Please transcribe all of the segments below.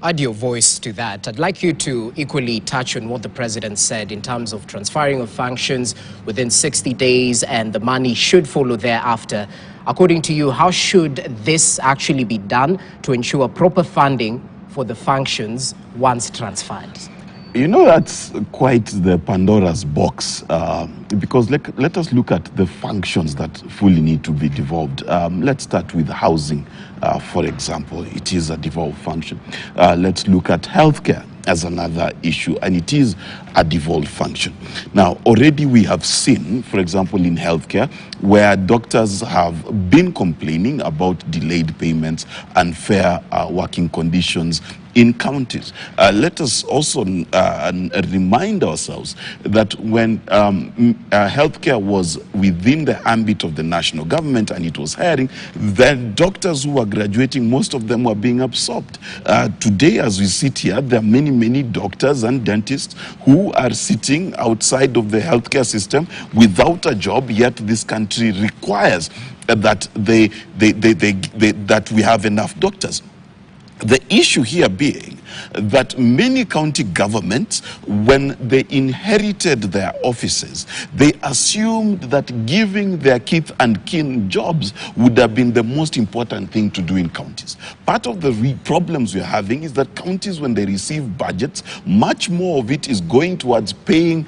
add your voice to that. I'd like you to equally touch on what the president said in terms of transferring of functions within 60 days and the money should follow thereafter. According to you, how should this actually be done to ensure proper funding for the functions once transferred? You know, that's quite the Pandora's box, because let us look at the functions that fully need to be devolved. Let's start with housing, for example. It is a devolved function. Let's look at healthcare as another issue, and it is a devolved function. Now, already we have seen, for example, in healthcare, where doctors have been complaining about delayed payments, unfair working conditions in counties. Let us also remind ourselves that when healthcare was within the ambit of the national government and it was hiring, the doctors who were graduating, most of them were being absorbed. Today, as we sit here, there are many doctors and dentists who are sitting outside of the healthcare system without a job, yet this country requires that that we have enough doctors. The issue here being that many county governments, when they inherited their offices, they assumed that giving their kith and kin jobs would have been the most important thing to do in counties. Part of the problems we're having is that counties, when they receive budgets, much more of it is going towards paying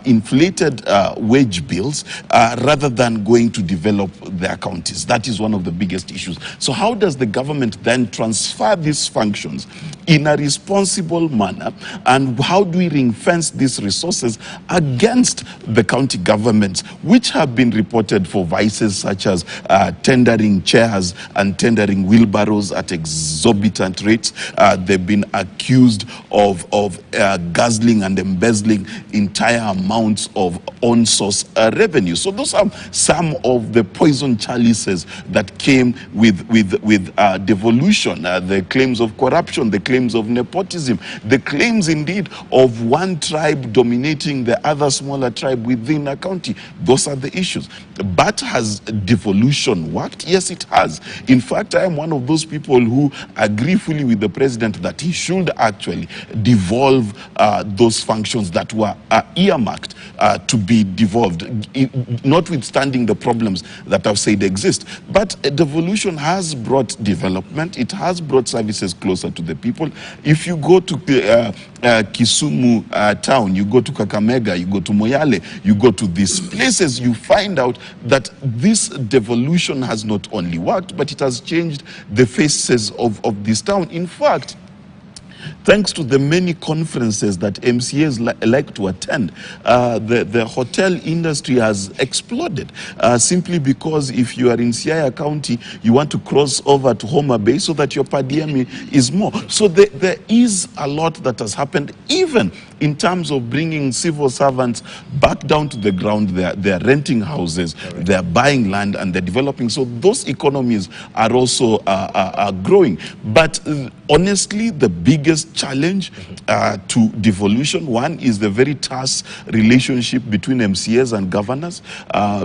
inflated wage bills rather than going to develop their counties. That is one of the biggest issues. So how does the government then transfer these functions in a responsible manner, and how do we ring-fence these resources against the county governments, which have been reported for vices such as tendering chairs and tendering wheelbarrows at exorbitant rates? They've been accused of guzzling and embezzling entire amounts of on-source revenue. So those are some of the poison chalices that came with devolution, the claims of corruption, the claims of nepotism, the claims indeed of one tribe dominating the other smaller tribe within a county. Those are the issues. But has devolution worked? Yes, it has. In fact, I am one of those people who agree fully with the president that he should actually devolve those functions that were earmarked to be devolved, notwithstanding the problems that I've said exist. But devolution has brought development. It has brought services closer to the people. If you go to Kisumu town, you go to Kakamega, you go to Moyale, you go to these places, you find out that this devolution has not only worked, but it has changed the faces of this town. In fact, thanks to the many conferences that MCAs like to attend, the hotel industry has exploded, simply because if you are in Siaya County, you want to cross over to Homa Bay so that your per diem is more. So there is a lot that has happened, even in terms of bringing civil servants back down to the ground. They're renting houses, they're buying land, and they're developing. So those economies are also growing. But honestly, the biggest challenge to devolution, one, is the very tense relationship between MCAs and governors.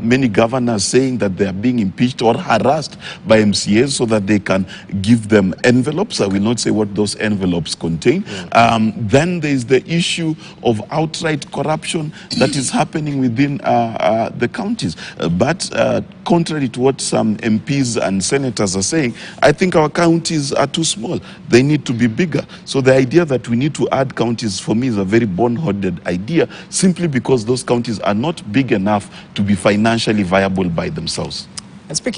Many governors saying that they are being impeached or harassed by MCAs so that they can give them envelopes. I will not say what those envelopes contain. Then there is the issue of outright corruption that is happening within the counties. But contrary to what some MPs and senators are saying, I think our counties are too small. They need to be bigger. So the idea that we need to add counties, for me, is a very boneheaded idea, simply because those counties are not big enough to be financially viable by themselves. And speaking